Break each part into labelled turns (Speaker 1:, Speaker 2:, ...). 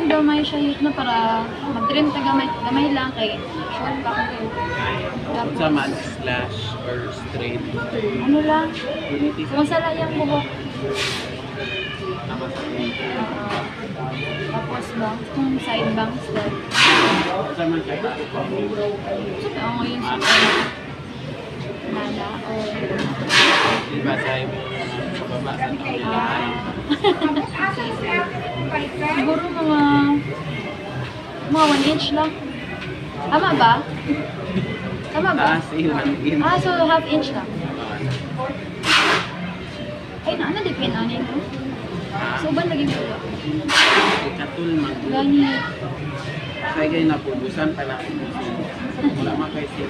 Speaker 1: lang gamay siya yun na para mag-trim ta gamay lang kay short pa ko.
Speaker 2: Kung sa man slash or straight.
Speaker 1: Ano lang?
Speaker 2: Unity sa
Speaker 1: Masala yung buhok.
Speaker 2: naman sa
Speaker 1: Tapos ba? Kung side bangs lang.
Speaker 2: sa man kay
Speaker 1: So, ako ngayon sa nana o
Speaker 2: diba sa baba sa tabilaan.
Speaker 1: siguro mga 1 inch lang. Tama ba? Tama ba?
Speaker 2: Taas ilan in.
Speaker 1: So half inch lang. Ay, na-depend ano yun. So, ba naging pula?
Speaker 2: Katul man.
Speaker 1: Ganit.
Speaker 2: Kaya kayo napubusan pa na. Wala man kayo siya.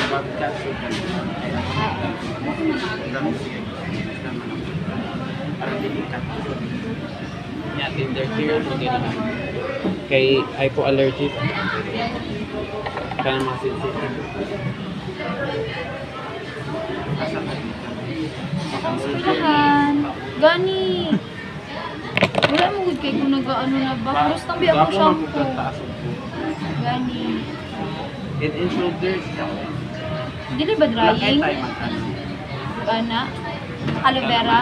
Speaker 2: Pagkat sukan. Dami siya. Para dilikat. Yeah, Tinder care mo din naman. Kay hypoallergic. Kaya mga sensitive. Asa ka dito?
Speaker 1: Pilahan. Gani. Wala mo good kay kung nag-ano na ba. Pero tambi ako shampoo. Gani.
Speaker 2: Head and shoulders.
Speaker 1: Dili ba
Speaker 2: Wala kayo
Speaker 1: drying?
Speaker 2: tayo magkano.
Speaker 1: Ana? Aloe vera?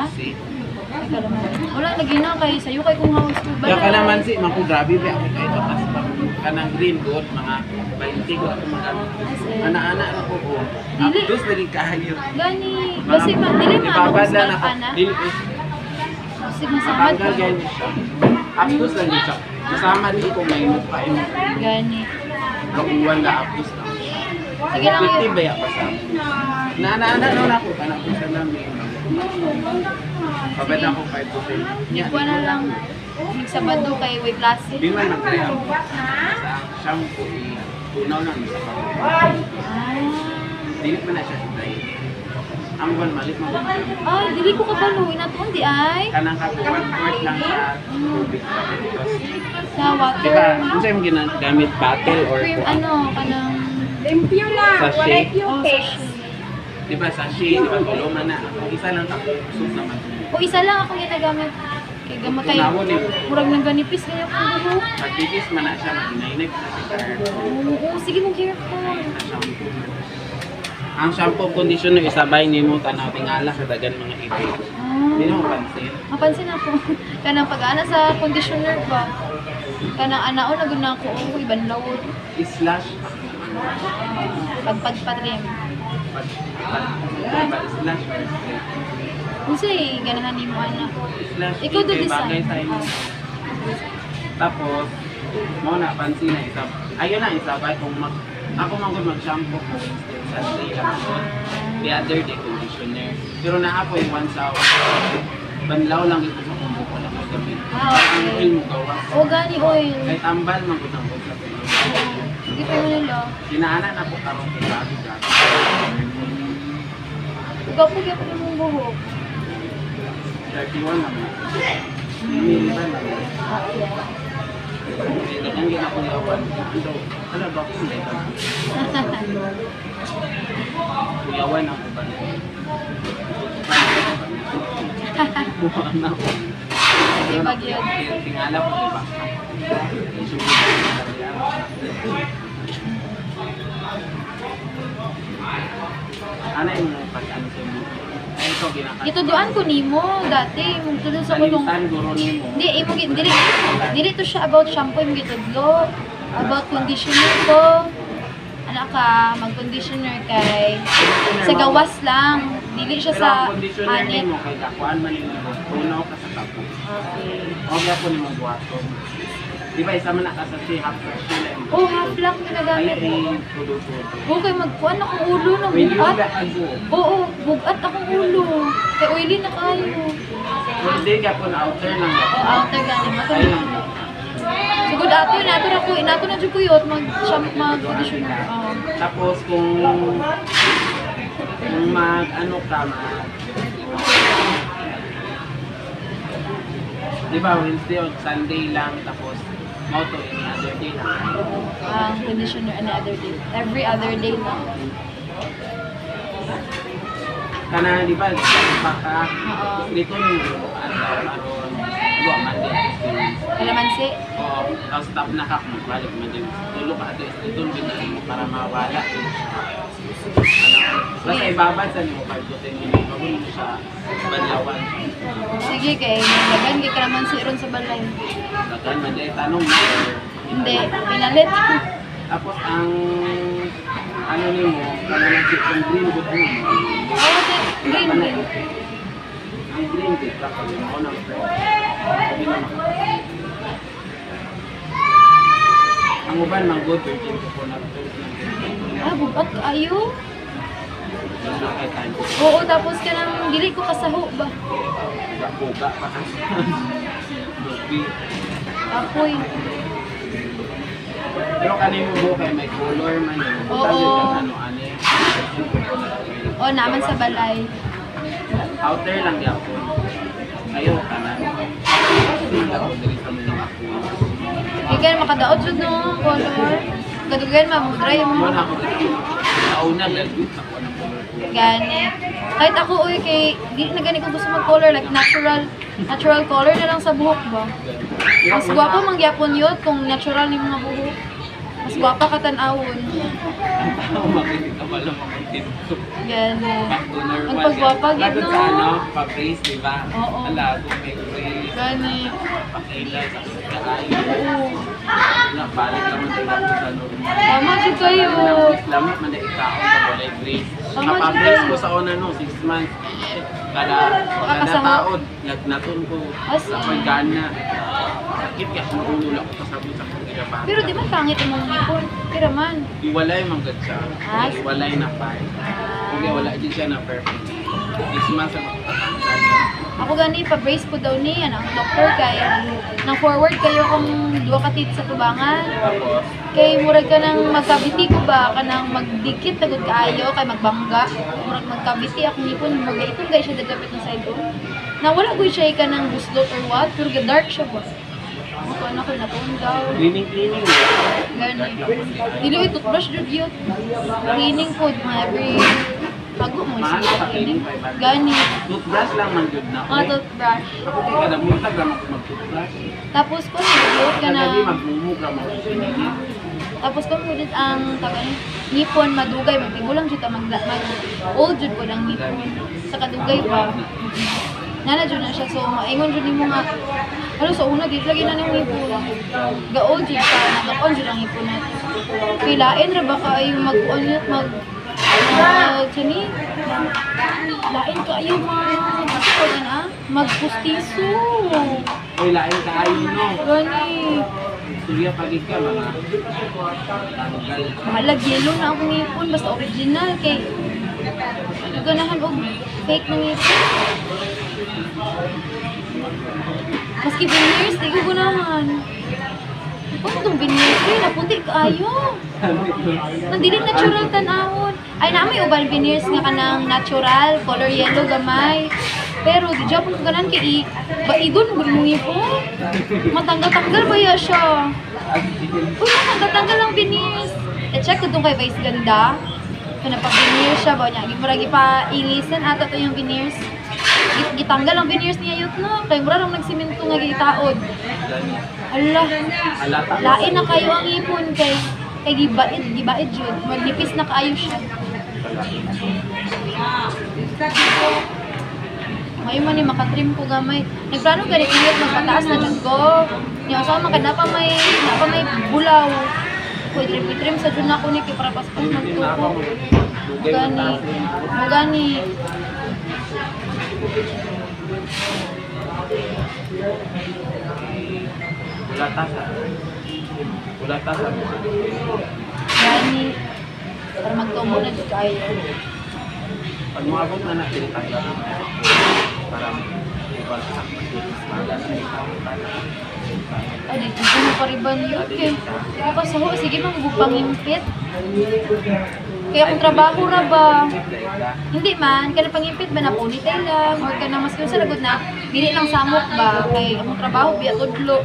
Speaker 1: Ay, kalaman. Wala, lagi na kay sayo kay kung house ko.
Speaker 2: Kaya ka naman si Maku grabe ba ako kayo tatas pa. Kanang green gold, mga 20 ko ako magano. Ana-ana na ko ko.
Speaker 1: Dili.
Speaker 2: Apos na rin kahayo.
Speaker 1: Gani. Basi dili ma ako
Speaker 2: Ibabad lang
Speaker 1: sa
Speaker 2: ako.
Speaker 1: ana.
Speaker 2: Dili.
Speaker 1: Basi masamad
Speaker 2: Matanggal
Speaker 1: ko.
Speaker 2: ganyan siya. Apos lang din siya. Kasama di ko ngayon pa yun.
Speaker 1: Gani.
Speaker 2: Kakuwan na apos lang.
Speaker 1: Sige lang
Speaker 2: 50
Speaker 1: yun.
Speaker 2: ba ya pa sa? Na-ana na ako. Kanang po sa namin. Pabad ako 5 to 10.
Speaker 1: Hindi ko na lang. Nagsabado kay Way Klase.
Speaker 2: Di man mag-react. Sa shampoo, tunaw lang sa pag-
Speaker 1: Ah.
Speaker 2: Dili man na siya dry. Ang buwan malik mo.
Speaker 1: Ay, dili ko kabaluin na di ay.
Speaker 2: Kanang ka 1/4 lang sa tubig sa because
Speaker 1: Sa water.
Speaker 2: diba, kung sa'yo yung ginagamit bottle or
Speaker 1: Cream, ano, kanang...
Speaker 3: Limpyo lang,
Speaker 2: Sachet.
Speaker 3: wala
Speaker 1: Oh,
Speaker 3: yung
Speaker 1: sachet.
Speaker 2: diba sachet, diba tuluman na. Kung isa lang tapos naman.
Speaker 1: O, isa lang akong ginagamit. Kaya gama kay...
Speaker 2: Tunawon eh.
Speaker 1: Murag nang ganipis kaya akong buhok.
Speaker 2: Pagtigis man na siya, maginainig na si Car.
Speaker 1: Oo, sige mong careful.
Speaker 2: Na shampoo man. Ang shampoo conditioner isabay nimo tanaw tingala sa dagan mga ibig. Hindi mo pansin.
Speaker 1: Mapansin ako. Kanang pag-ana sa conditioner ba? Kanang anaon na guna ako. Oh, ibang lawod.
Speaker 2: Slash
Speaker 1: Pagpagpatrim.
Speaker 2: slash
Speaker 1: Kasi ganahan ni mo anak.
Speaker 2: slash
Speaker 1: Ikaw do
Speaker 2: kay
Speaker 1: design.
Speaker 2: bagay sa imo. Tapos mo na pansin na isa. Ayun na isabay kung ako man gud mag-shampoo ko sa day lang ako. The other day conditioner. Pero naa ko yung once hour. Banlaw lang ito sa kumbo ko lang magamit. Ang oil mo gawa.
Speaker 1: O, gani oil.
Speaker 2: Ay tambal man ko nang sa
Speaker 1: Sige pa mo nila.
Speaker 2: Kinaana na po karon kay bago gato.
Speaker 1: Ikaw po kaya pa mong buhok.
Speaker 2: 31 naman. Miliban naman. Ang ginakuyawan. Ano ba kung may kuyawan ako ba? Buwan na ako.
Speaker 1: Sige, bagyan.
Speaker 2: Tingala ko diba? Ano yung pag-ano sa mo? Ay, ito ginakalit.
Speaker 1: Ito doan ko nimo dati mong tudlo sa kulong.
Speaker 2: Balitan, guro nimo.
Speaker 1: Di imo dili to siya about shampoo imo gitudlo, about conditioner ko. Ana ka mag-conditioner kay sa gawas lang. Dili siya
Speaker 2: Pero
Speaker 1: sa
Speaker 2: ang conditioner
Speaker 1: anit.
Speaker 2: nimo kay dakuan man nimo tunaw ka sa tapo.
Speaker 1: Okay.
Speaker 2: O gyapon nimo buhaton. Di ba isa man na ka sa half lang.
Speaker 1: Oh, half lang
Speaker 2: Ay
Speaker 1: ginagamit.
Speaker 2: ay produkto.
Speaker 1: Okay, magkuan akong ulo na
Speaker 2: When you
Speaker 1: bugat.
Speaker 2: got a go.
Speaker 1: Oo, bugat akong ulo. Kay oily na kayo.
Speaker 2: Hindi gyapon outer lang.
Speaker 1: O, outer gani.
Speaker 2: Ay lang.
Speaker 1: Siguro inato na dyan ko yun, mag-conditioner.
Speaker 2: Tapos kung mag-ano ka, di ba Wednesday o Sunday lang, tapos moto any other day lang.
Speaker 1: Ang conditioner another day. Every other day lang.
Speaker 2: Kana di ba, baka
Speaker 1: Oo.
Speaker 2: dito yung aron, Monday,
Speaker 1: Kalamansi.
Speaker 2: Oo, tapos tap na ka kung balik mo din. Tulog ka ito din mo para mawala. Ano, basta ibabad sa nyo 5 to 10 minutes. Magulo mo siya banlawan.
Speaker 1: Sige kay dagan kay kalamansi ron sa balay.
Speaker 2: Dagan man dahil tanong mo.
Speaker 1: Hindi, pinalit.
Speaker 2: Tapos ang ano ni mo, kalamansi kung green good mo.
Speaker 1: Oo, green.
Speaker 2: Ang green good lang kami mo ng friend. Sabi naman. Ang uban mang good virgin coconut oil.
Speaker 1: Bubat ayo.
Speaker 2: Kay time.
Speaker 1: Oo, tapos ka nang dili ko kasaho ba?
Speaker 2: Buga pa kasi. Lupi.
Speaker 1: Apoy.
Speaker 2: Pero kanin mo kay may color man yun.
Speaker 1: Oo.
Speaker 2: Ano, ani.
Speaker 1: O, naman sa balay.
Speaker 2: Outer lang yapon. Ayaw ka na. Hindi ako dali sa mga ako.
Speaker 1: Kaya makadaot jud no, color. Kadugan mamudray
Speaker 2: Mo
Speaker 1: mo.
Speaker 2: na ako dito. Nauna lagot ako ng color.
Speaker 1: Gani. Kahit ako oy kay di na gani ko gusto mag-color like natural color na lang sa buhok ba. Mas gwapo man gyapon yun kung natural ni mga buhok. Mas gwapa ka tan-awon.
Speaker 2: Ang makikita ka pala mga tinto.
Speaker 1: Gani.
Speaker 2: Back to normal.
Speaker 1: Ang pagwapa,
Speaker 2: Lagot
Speaker 1: gino.
Speaker 2: sa ano, pa-brace, di ba?
Speaker 1: Oo.
Speaker 2: Alago, may brace.
Speaker 1: Gani.
Speaker 2: Pakilay, sa kaayo.
Speaker 1: Oo.
Speaker 2: Balik naman sa normal.
Speaker 1: Tama jud kayo.
Speaker 2: Lamit man na ikaon sa walay brace.
Speaker 1: Tama,
Speaker 2: Kapabrace
Speaker 1: Jud.
Speaker 2: ko sa una no, 6 months. Kada
Speaker 1: Makakasawa.
Speaker 2: taon, nagnaton ko.
Speaker 1: As
Speaker 2: Sa
Speaker 1: in.
Speaker 2: pagana. Sakit kaya maulula ko kasabot sa pagkakapag.
Speaker 1: Pero di man pangit imong ngipon. Pero man.
Speaker 2: Iwalay man gud siya.
Speaker 1: Ah,
Speaker 2: Iwalay na pa. Kung wala din siya na perfect. 6 months ang makakatanggal.
Speaker 1: Ako gani pa-brace ko daw ni ang doctor kay nang forward kayo kung duwa ka tit sa tubangan.
Speaker 2: Tapos,
Speaker 1: Kay murag ka nang magkabiti ko ba kanang magdikit tagod kaayo kay magbangga. Murag magkabiti ako nipon murag itong guys siya dagapit na side ko. Nawala gud siya ka nang buslot or what pero dark siya ba. Ako na ko natun daw.
Speaker 2: cleaning.
Speaker 1: Gani. Dili ito toothbrush jud yun. Cleaning food mga every bago mo
Speaker 2: Mahal
Speaker 1: siya
Speaker 2: pa
Speaker 1: cleaning.
Speaker 2: cleaning.
Speaker 1: Gani.
Speaker 2: Toothbrush lang man gud na.
Speaker 1: Mga toothbrush.
Speaker 2: Ako di kada muntag lang ako mag-toothbrush.
Speaker 1: Tapos ko nag-upload ka na.
Speaker 2: Kagabi magmumug lang ako sa init.
Speaker 1: Tapos ko ulit ang tagan ngipon madugay magtigulang jud ta mag old jud ko ng ngipon. Sa kadugay pa. Nana jud na siya so maingon jud nimo nga ano sa una di lagi na ning ngipon. Ga old jud pa nagapon jud ang ngipon nato. Pilain ra ba kaayo mag-on kani lain kaayo magpustiso.
Speaker 2: Oy, lain kaayo no.
Speaker 1: Gani.
Speaker 2: Surya pagig ka mga tanggal.
Speaker 1: Malag yellow na akong ngipon, basta original kay ganahan og fake na ngipon. Maski veneers, di ko ganahan. Ano itong veneers? Ay, naputi kaayo. Nandili natural tanawon. Ay, namin uban veneers nga kanang natural, color yellow gamay. Pero di dyan po ganan kay baidon mo ngipon. Matanggal-tanggal ba ya siya? Uy, matanggal ang veneers. I-check ko itong kay Vice Ganda. Kung napag-veneers siya ba niya. Gimuragi pa ilisan ata ito yung veneers. Gitanggal ang veneers niya yun no. Kaya mura nang nagsiminto nga gitaod. Allah. Lain na kayo ang ipon kay gibaid jud. Magnipis na kaayo siya. Ngayon man ni makatrim ko gamay. Nagplano gani init magpataas na jud ko. Nya sa man kada pa may bulaw. Pwede trim sa jud na ko ni kay para paspas man tuko. Gani.
Speaker 2: Ulatasan.
Speaker 1: Gani. Para magtumo na jud kayo.
Speaker 2: Pag moabot na natin tayo. Para ibalsak
Speaker 1: Ay, dito mo pariban yun kay. Ako kasaho, sige mang bupangimpit. Kaya akong trabaho ra ba? Hindi man, kaya pangimpit ba na ponytail lang or ka na mas sa lagod na dili lang samot ba kay akong trabaho biya tudlo.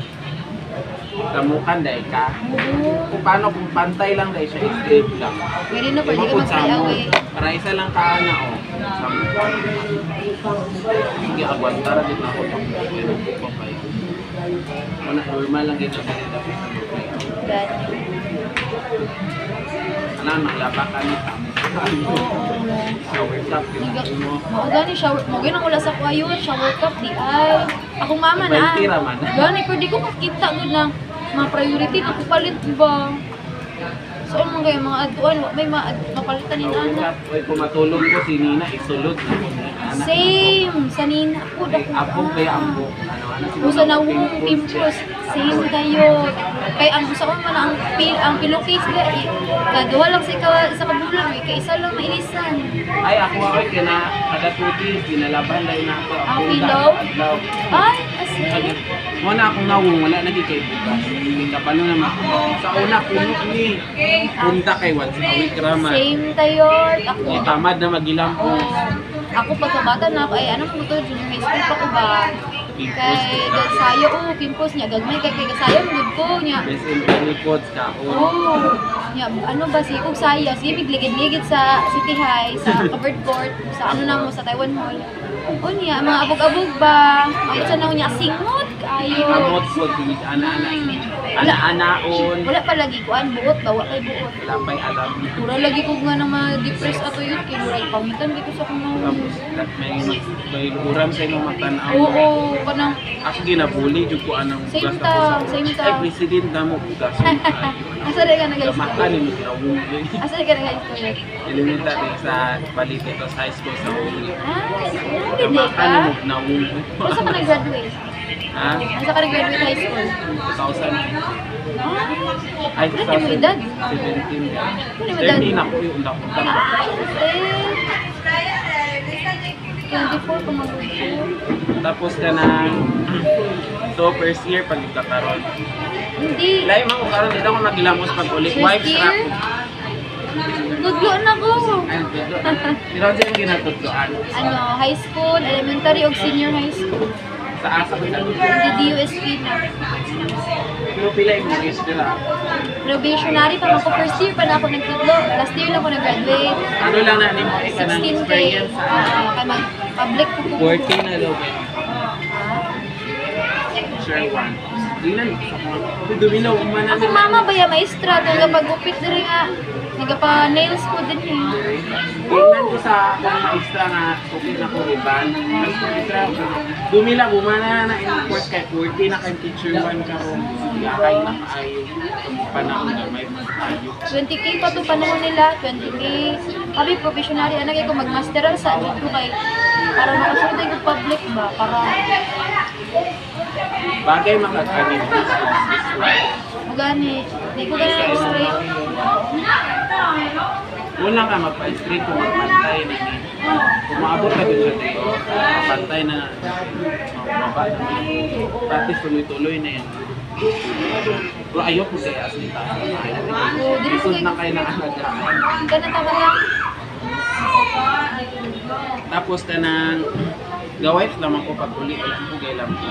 Speaker 2: Kamukan dahil ka.
Speaker 1: Oo.
Speaker 2: Kung paano kung pantay lang dahil siya straight lang.
Speaker 1: Pwede na pwede ka magpayaway.
Speaker 2: Para isa lang ka na o. Hindi agwantara din ako pag papay. Wala, normal lang ito sa dapat.
Speaker 1: Gani.
Speaker 2: Ano, naglaba ka ni shower cup, mo.
Speaker 1: Mao gani shower, mo ginang wala sa kuayon, shower cup di ay. Akong mama na.
Speaker 2: Tira man.
Speaker 1: Gani pero di ko makita gud na mga priority na ko palit ba. So ano kaya mga aduan, may mapalitan ni
Speaker 2: Shower
Speaker 1: ana.
Speaker 2: cup, oy, kung matulog ko si Nina, isulod na ko ni anak.
Speaker 1: Same sa nina ko dako.
Speaker 2: Apo kaya ambo. Ano
Speaker 1: Usa na wong pimpos, same kayo. Kay ang usa man ang pillowcase ga kaduha lang sa kabulan, kay isa lang mailisan.
Speaker 2: Ay, ako kaya na kada tuti, pinalaban dahil na ako.
Speaker 1: Ang pillow? Ay, asli.
Speaker 2: Muna akong nawong, wala na di kay bukas. Kapano naman ako. Sa una, puno ni. Punta kay once a week raman.
Speaker 1: Same tayo. Ako.
Speaker 2: Tamad na magilampo.
Speaker 1: Ako pagkabata na ako, ay ano mo to, junior high school pa ko ba? Kay Gagsayo, pimpos niya, gagmay kay Gagsayo, good ko niya.
Speaker 2: Best in Pelicots ka.
Speaker 1: Niya, ano ba si kung saya, sige ligid-ligid sa City High, sa covered court, sa ano na mo, sa Taiwan Mall. O niya, mga abog-abog ba? Ay, sa naw niya, singot, kayo.
Speaker 2: Amot po, ana-ana. Ana-anaon.
Speaker 1: Wala pa lagi ko, buot ba? Wala kay buot.
Speaker 2: Wala pa'y alam.
Speaker 1: Pura lagi ko nga na ma-depress ato yun, kaya murag pangitan dito sa kung
Speaker 2: Tapos, may uram sa inyo matanaw.
Speaker 1: Oo, kanang
Speaker 2: Ako ginabuli, jud ko anang
Speaker 1: Same
Speaker 2: bugas
Speaker 1: ta,
Speaker 2: ako sa...
Speaker 1: same ta.
Speaker 2: Ay, president na mo bugas.
Speaker 1: asa rin ka
Speaker 2: Maka
Speaker 1: nag-high
Speaker 2: ni mo ginawong.
Speaker 1: Asa rin ka nag-high school?
Speaker 2: Elementary sa Balite to sa high school sa Uli.
Speaker 1: Hindi
Speaker 2: Maka
Speaker 1: ka?
Speaker 2: ni mo ginawong.
Speaker 1: Asa ka nag-graduate?
Speaker 2: Ha?
Speaker 1: Asa ka nag-graduate high school?
Speaker 2: 2000.
Speaker 1: Ah,
Speaker 2: Ay,
Speaker 1: wala mo edad?
Speaker 2: 17.
Speaker 1: Wala mo edad?
Speaker 2: 13 ako yung undak-undak.
Speaker 1: Eh, 24 pa mag-graduate.
Speaker 2: Tapos ka na, so first year pag nagkakaroon.
Speaker 1: Hindi.
Speaker 2: Layo mo karon dito ako nagilamos pag uli.
Speaker 1: First
Speaker 2: Wives
Speaker 1: year?
Speaker 2: trap.
Speaker 1: Naglo na ko.
Speaker 2: Ay, pero siya yung ginatutloan.
Speaker 1: Ano, high school, elementary o senior high school.
Speaker 2: Sa asa ko lang.
Speaker 1: Hindi DUSP na.
Speaker 2: Pero pila yung mga isla.
Speaker 1: Probationary pa ako. First year pa na ako nagtutlo. Last year lang ako nag-graduate.
Speaker 2: Ano lang na ni mo ika ng
Speaker 1: 16K.
Speaker 2: experience sa
Speaker 1: Kaya mag-public ko po.
Speaker 2: 14 na daw. Sure one. Di na, dumilaw, umana
Speaker 1: Ako mama ba ya maestra, nagapagupit na rin nga. Nagapa-nails ko din eh.
Speaker 2: tingnan ko sa akong maestra nga okay na ko riban. Mas maestra ko. Dumilaw, umana na in course kay 14 na kay teacher 1 karon. Yakay na kaayo. Panahon na may ayo.
Speaker 1: 20K pa to panahon nila, 20K. Kami professional, anagay ko mag-masteral sa dito kay para makasunod ko public ba, para
Speaker 2: Bagay makakanin.
Speaker 1: magani. Hindi ko ganun straight.
Speaker 2: Una ka magpa-straight kung magpantay na ni. Kung maabot ka dun sa dito, magpantay na mababa na. Practice tuloy-tuloy na yan. Pero ayoko kaya asinta. Lisod na kayo na alagaan.
Speaker 1: Ganun tama lang.
Speaker 2: Tapos ka nang gawait naman ko pag uli alam ko kay lang ko.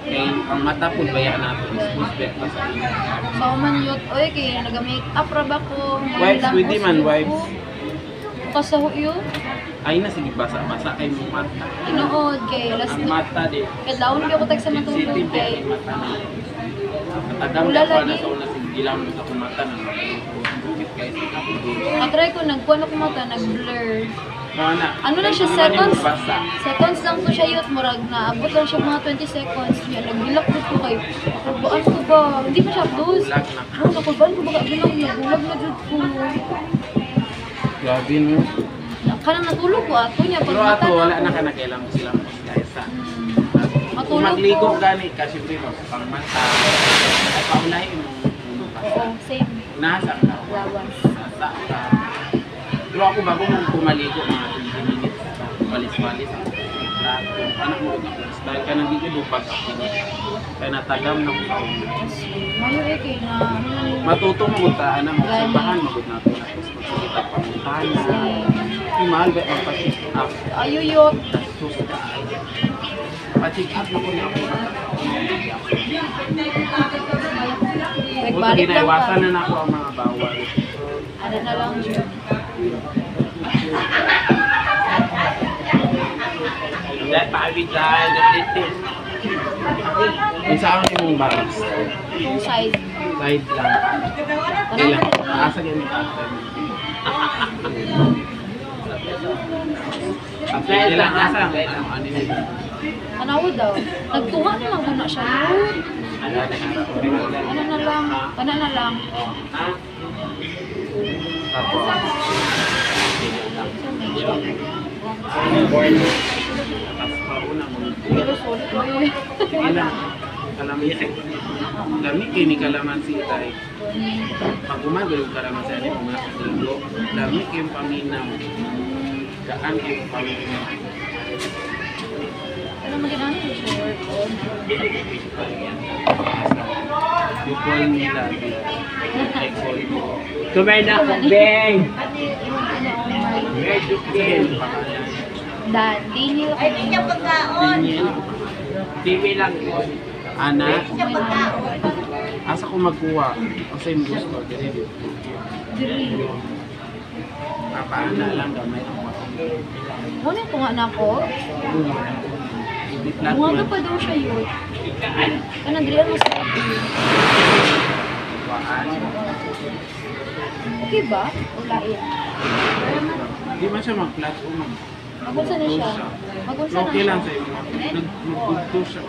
Speaker 2: Kaya ang mata po baya natin is respect pa sa inyo.
Speaker 1: So man yun, oy, kaya nag-make up ra ba ko.
Speaker 2: Wives with him and wives.
Speaker 1: Kasaho yun.
Speaker 2: Ay na sige basa-basa kay mo mata.
Speaker 1: Tinuod kay last
Speaker 2: Ang mata di.
Speaker 1: kadlawon ko tag sa matulog
Speaker 2: Sensitive
Speaker 1: kay
Speaker 2: kay mata na. Katagam
Speaker 1: Wala
Speaker 2: ka pa na
Speaker 1: lagi.
Speaker 2: sa una sige gilam sa akong mata na bukit kay sa
Speaker 1: katry ko nagkuan ako mata nag-blur. Ano lang siya,
Speaker 2: Ay,
Speaker 1: seconds?
Speaker 2: mo basa.
Speaker 1: Seconds lang to siya yun, murag na abot lang siya mga 20 seconds niya. Nagbilak ko kay, nakulbaan ko ba? Hindi pa siya dos.
Speaker 2: Bulag na.
Speaker 1: Oh, nakulbaan ko ba kabilang niya? Bulag na dyan ko.
Speaker 2: Grabe no.
Speaker 1: Kanang natulog ko ato niya.
Speaker 2: Pero ato wala na ka nakailang sila mo kaya sa. Kung
Speaker 1: Matulog
Speaker 2: magligo
Speaker 1: ko.
Speaker 2: gani kasi primo pang mata. Ay paulay mo uno pa.
Speaker 1: Oo, same.
Speaker 2: Nasa ka.
Speaker 1: Lawas.
Speaker 2: Nasa ka. Pero ako bago mo pumaligo mga 20 minutes. Walis-walis ako. Anak mo ako. Dahil ka nagiging lupag ako. Kaya natagam na ko ako.
Speaker 1: Mayo eh, kay na ano lang yun.
Speaker 2: Matuto mo ta ana mo simbahan magud nato na tapos magkita pamuntahan sa mahal ba magpa-check up.
Speaker 1: Ayuyot.
Speaker 2: Sus ka. Pa-check up na ko na ako. Kung
Speaker 1: Nagbalik lang
Speaker 2: ginaiwasan
Speaker 1: ka.
Speaker 2: na na ako ang mga bawal.
Speaker 1: Ano na lang yun.
Speaker 2: That pawid dahil, the Kung saan yung bags?
Speaker 1: Yung side.
Speaker 2: Side lang. Okay lang. Asa ganyan ka. Apply lang. Asa ang ano yun?
Speaker 1: Ano daw? Nagtuha naman ko na siya yun. Ano na lang? Kana na lang.
Speaker 2: Tapos, pauna mo.
Speaker 1: Pero solid ko yun.
Speaker 2: Sige lang. Kalamansi. Lami kini kalamansi tay. Pag umaga yung kalamansi ani mga kasilo. Lami kayong paminaw. Gaan kayong paminaw.
Speaker 1: Ano maginano yung shower ko?
Speaker 2: Bukol nila.
Speaker 3: Tumay na ako, Beng!
Speaker 1: Dan, dinil ko na yun.
Speaker 3: TV lang yun.
Speaker 2: Ana, asa ko magkuha? Kasi yung gusto. Dili.
Speaker 1: Dili.
Speaker 2: Papaana lang gamay.
Speaker 1: Ano yung tunga na ako? Bunga pa daw siya yun. Kanang dili mo sa okay ba? Wala yan.
Speaker 2: Di man siya mag-flat o
Speaker 1: Magunsa na siya. Magunsa na
Speaker 2: okay
Speaker 1: siya.
Speaker 2: lang sa iyo. Nag-gugto siya.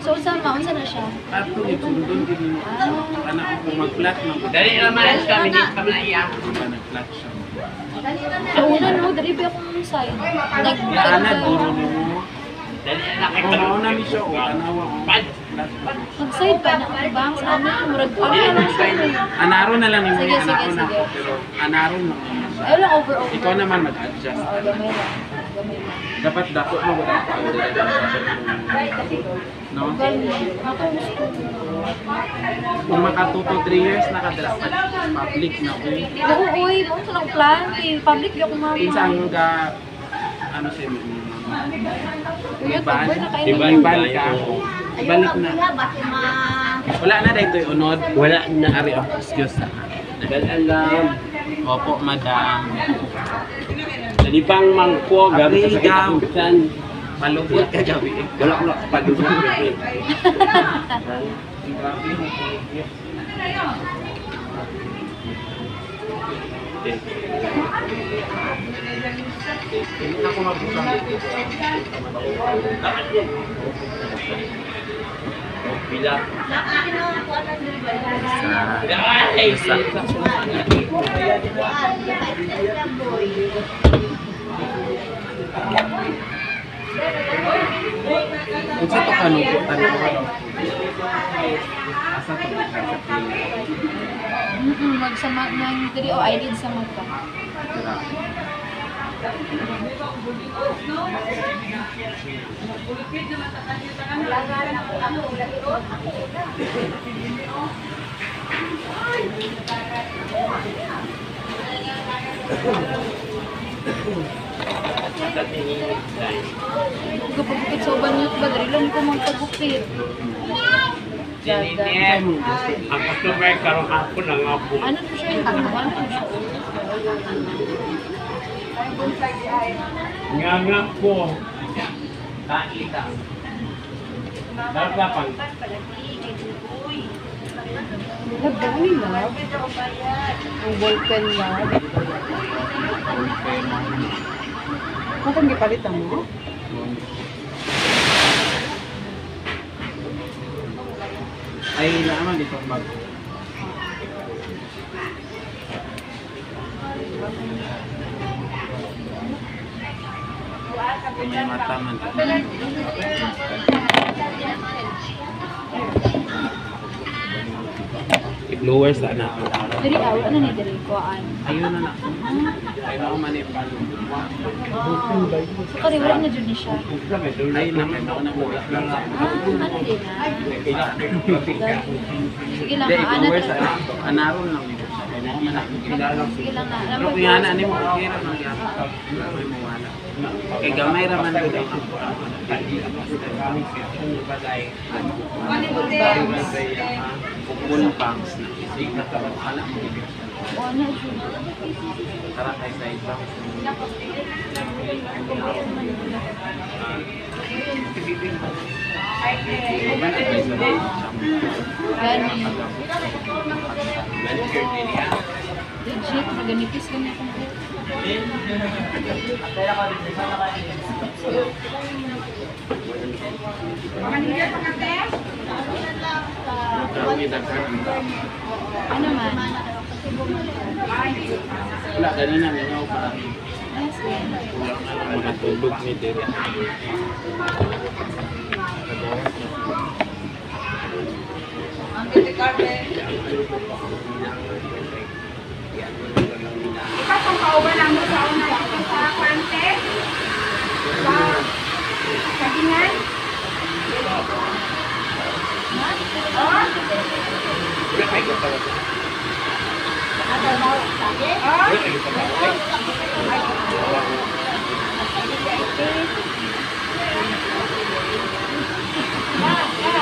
Speaker 1: So, sama, unsa na siya?
Speaker 2: Ato sundon din mo. Anak ko mag-flat man.
Speaker 3: Dali naman kami dito kami na iya.
Speaker 2: Nag-flat siya.
Speaker 1: Sa una, no, dali ba akong side?
Speaker 2: Ana guro mo.
Speaker 3: Dali na
Speaker 2: Kung mauna mi siya o anawa ko.
Speaker 1: Nag-side pa na ang bang sa amin. Murag ano na lang siya.
Speaker 2: Anaro na lang ni mo
Speaker 1: Sige,
Speaker 2: yung anak ko
Speaker 1: sige,
Speaker 2: na
Speaker 1: sige.
Speaker 2: ako. Pero anaro na mo siya.
Speaker 1: Ayaw lang over.
Speaker 2: Ikaw naman mag-adjust.
Speaker 1: Oo, gamay lang. Gamay lang.
Speaker 2: Dapat dako mo ba ako? No?
Speaker 1: Galing. Ako gusto.
Speaker 2: Kung makatuto 3 years nakadrapat public na ko.
Speaker 1: Oo, uy. Mo sa lang plan. Kay public di ako mama.
Speaker 2: Kinsa ang ga ano sa mo?
Speaker 1: YouTuber na kayo.
Speaker 2: Ibalik ka. Ibalik na. Wala na dito yung unod.
Speaker 3: Wala na.
Speaker 2: Ari, oh, excuse na.
Speaker 3: Dali alam.
Speaker 2: Opo, madam.
Speaker 3: Dali pang mangko, gamit sa sakit
Speaker 2: Abrigaw.
Speaker 3: akong tiyan.
Speaker 2: Palubot ka gabi.
Speaker 3: Wala ko na palubot.
Speaker 2: Hindi na ako mabusang.
Speaker 3: Bila.
Speaker 2: Isa. Kung sa to kanugot, tanong ko. Asa to sa
Speaker 1: Magsama ng diri o I need sa mata. Kapag sa uban niyo, badri lang ko magpagupit.
Speaker 3: Dinit. Ang customer karong hapon ang apo.
Speaker 1: Ano po siya yung ano po siya?
Speaker 3: Nga po. Kaita. Dapat pang.
Speaker 1: Nagdami na. Ang ballpen na. Matang gipalitan mo?
Speaker 2: Ay, naman dito ang bag. May mata man. I-blowers na na.
Speaker 1: Diri aw, ano ni diri kuan?
Speaker 2: Ayun na na. Ay, ako man yung palo.
Speaker 1: So kari wala na jud ni siya.
Speaker 2: Ay, na may mga namula.
Speaker 1: Ano din na? Sige lang,
Speaker 2: Hindi,
Speaker 1: ana
Speaker 2: i-blowers
Speaker 1: to.
Speaker 2: na. Anaron lang.
Speaker 1: Sige lang na. Alam
Speaker 2: Pero
Speaker 1: mo
Speaker 2: kung yan, ano mo, okay ra man yan. May mawala. Kay gamay ra man doon ako. Pukul bangs na. Alam mo.
Speaker 1: O ano jud.
Speaker 2: Tara kay side bangs. Uban
Speaker 1: Gani.
Speaker 3: Manager din niya.
Speaker 1: Legit, maganipis kami akong buhok.
Speaker 3: Kami daghan.
Speaker 1: Ano man?
Speaker 2: Wala, ganina ninyo pa.
Speaker 1: Yes, man.
Speaker 3: Kulang na lang mga tulog ni Dere.
Speaker 4: Ikaw kung kaubalan mo sa una ito sa kwante? Sa gingan?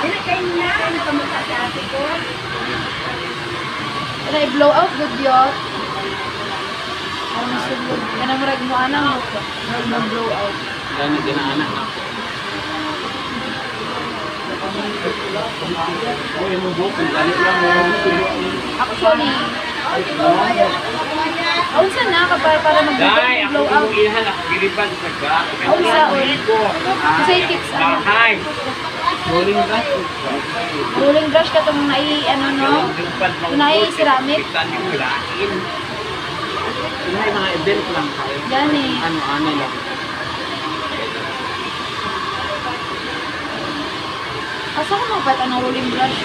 Speaker 4: Hindi kayo na. Ano ka mo sa ate ko?
Speaker 1: Kaya i-blow out good yun. Ang sulod. Kaya mo mo anang mo blow out.
Speaker 2: Gani ginaanak na ako. Uy, mo buhok, kung galit lang mo.
Speaker 1: Actually, unsa na ka para
Speaker 3: Dai,
Speaker 1: mag-blow
Speaker 3: ako
Speaker 1: out.
Speaker 3: yung ihan ako giriban sa ga.
Speaker 1: Unsa kasi tips ano.
Speaker 3: Bahay.
Speaker 2: Rolling brush.
Speaker 1: Rolling brush ka tong nai ano no. Tunay ceramic.
Speaker 3: Kita niyo lain.
Speaker 2: May mga event lang kayo.
Speaker 1: Gani.
Speaker 2: Ano lang.
Speaker 1: Asa ko mabat ang rolling brush?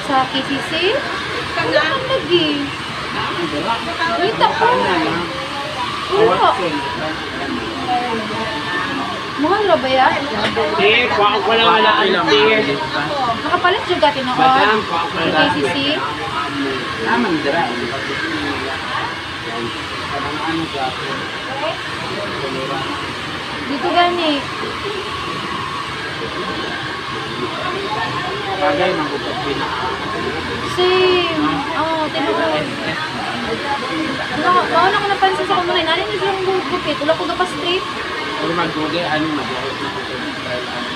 Speaker 1: Sa KCC? Wala man lagi. Kita ko. Wala. Mahal ra ba yan?
Speaker 3: Sige, kuha ko lang wala ang sige.
Speaker 1: Nakapalit dyan ka tinoon.
Speaker 3: Badam, kuha ko lang.
Speaker 1: KCC?
Speaker 2: Naman dira. Parang ano ka.
Speaker 1: Dito gani.
Speaker 2: Bagay magupag pina.
Speaker 1: Same. Oo, tinoon. Mauna ko napansin sa kumunay. Nalin nyo silang gupit. Wala ko pa straight.
Speaker 2: Pero magdugi, ano maglahit na ko.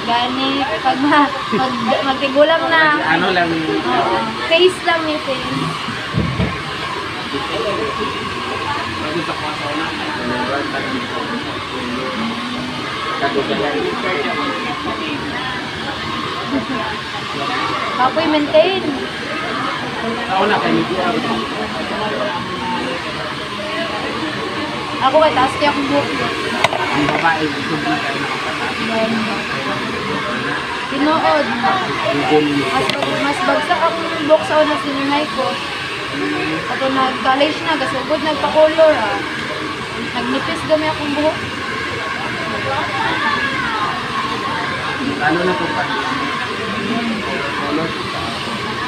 Speaker 1: Gani. Pag magtigulang na.
Speaker 2: Ano lang.
Speaker 1: Oo. Face lang yung face.
Speaker 2: Pwede sa kwaso na. Kadugalan.
Speaker 1: Kapoy maintain.
Speaker 2: Ako na kayo niyo.
Speaker 1: Ako kay taas kaya akong buhok.
Speaker 2: Ang babae, gusto na kayo nakapatay.
Speaker 1: Tinood. Mas bagsak ang buhok sa una sinunay ko. Ato nag-college na, gasugod nagpa-color ah. Nagnipis kami akong buhok.
Speaker 2: Ano na po pa?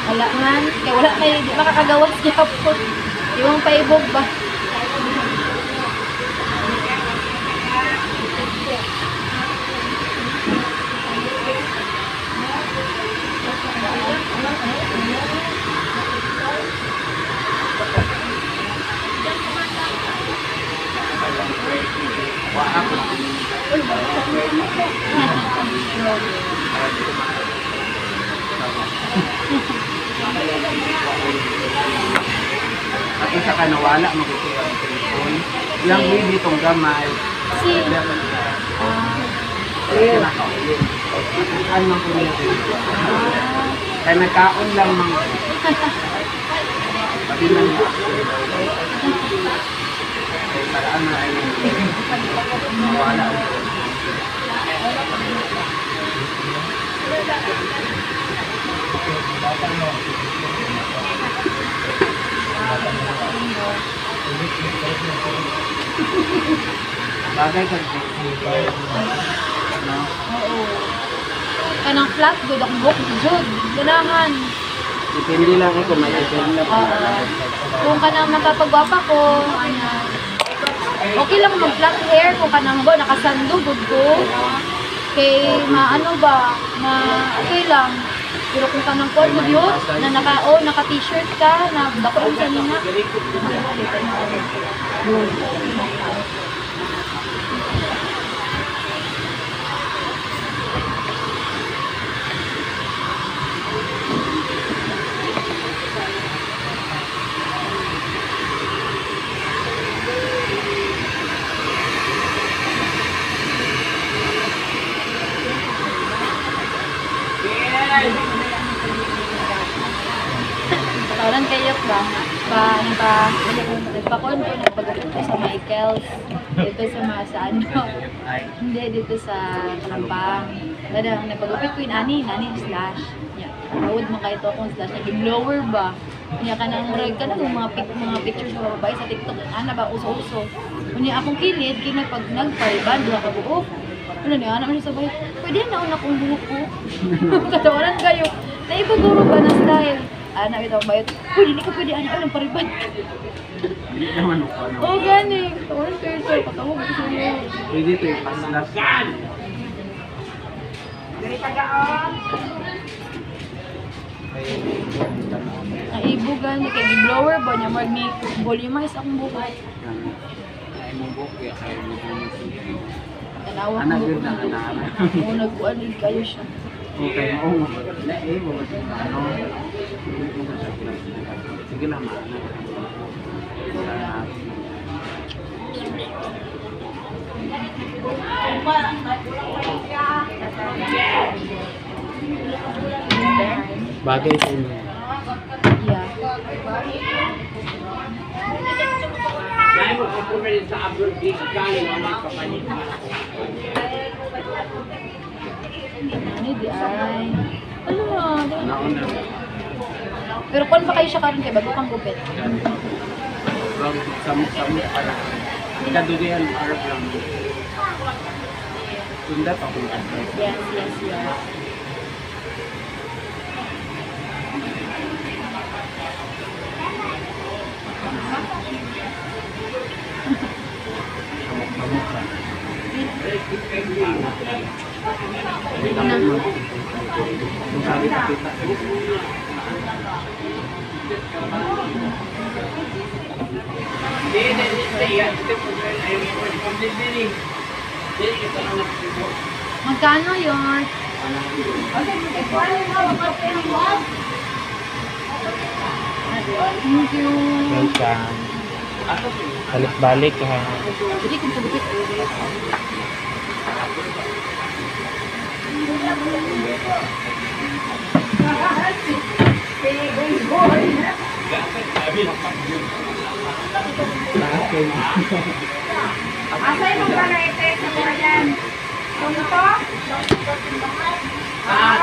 Speaker 1: Wala man. Kaya wala kayo, di makakagawas niya po. Yung paibog ba?
Speaker 2: At isa ka nawala, magkikita ang telefon. Ilang baby itong gamay.
Speaker 1: Si,
Speaker 2: Ano man po niya kaya nagkaon lang mga pati man niya. Kaya paraan na ay nawala. Bagay ka no?
Speaker 1: oo. Kanang flat, good ang buhok. Jud, ganahan.
Speaker 2: Depende lang ako may develop.
Speaker 1: Kung kanang napapagwapa ko, ano, okay lang mag-flat hair kung kanang ba, nakasando, good ko. Kay, maano ba, okay lang. Pero kung kanang ko, good yun, na naka-t-shirt ka, na dako sa nina. Parang kayak ba? Nagpa-con ko, nagpagupit ko sa Michael's. Dito sa mga sa ano. Hindi, dito sa Kalampang. Kadang nagpagupit ko yung nani slash. Yeah. Tawad mo kayo to akong slash. Nag-blower ba? Kanya ka nang murag ka na mga pictures sa babae sa TikTok. Ana ba? Uso-uso. Kanya akong kilid, kaya pag nag-5 duha ka buhok. Ano niya, naman siya sabay, pwede na una kong buhok ko. Katawanan kayo. Naipaguro ba na style? Anak ito ang bayot. Uy, hindi ka pwede anong pariban.
Speaker 2: Hindi naman ako ano.
Speaker 1: Oo, gani. Katawanan kayo sir. Patawag ko sa iyo.
Speaker 2: Pwede ito yung paslas.
Speaker 4: Dari tagaon.
Speaker 1: Naibo gani. Kaya gi-blower ba niya? Marag ni volumize akong buhok.
Speaker 2: Ay mo buhok kaya kayo mo buhok.
Speaker 1: Tanawa
Speaker 2: Anak
Speaker 1: ko
Speaker 2: yun
Speaker 1: buhok.
Speaker 2: na anak.
Speaker 1: Oo, nag-ualig kayo siya.
Speaker 2: Okay, oo. Eh, mo ano? Sige lang, anak. Bagay sa inyo.
Speaker 1: Yeah.
Speaker 3: Dahil mo kapunta rin sa abroad dito galing ang mga kapalit.
Speaker 1: Ano di ay? Ano na?
Speaker 2: Nauna.
Speaker 1: Pero kung pa kayo siya karon kay bago kang gupit.
Speaker 2: Samot pala. Ikadudihan Arab lang. Sundat ako.
Speaker 1: Yes, yes, yes.
Speaker 2: Samot pa. Kung sabi sa kita.
Speaker 1: Magkano yun? Thank you.
Speaker 2: Welcome. Balik-balik ha.
Speaker 1: Jadi kung pagupit ulit.
Speaker 4: Asay mo ba na ite sa bayan? Punto?
Speaker 2: Ah,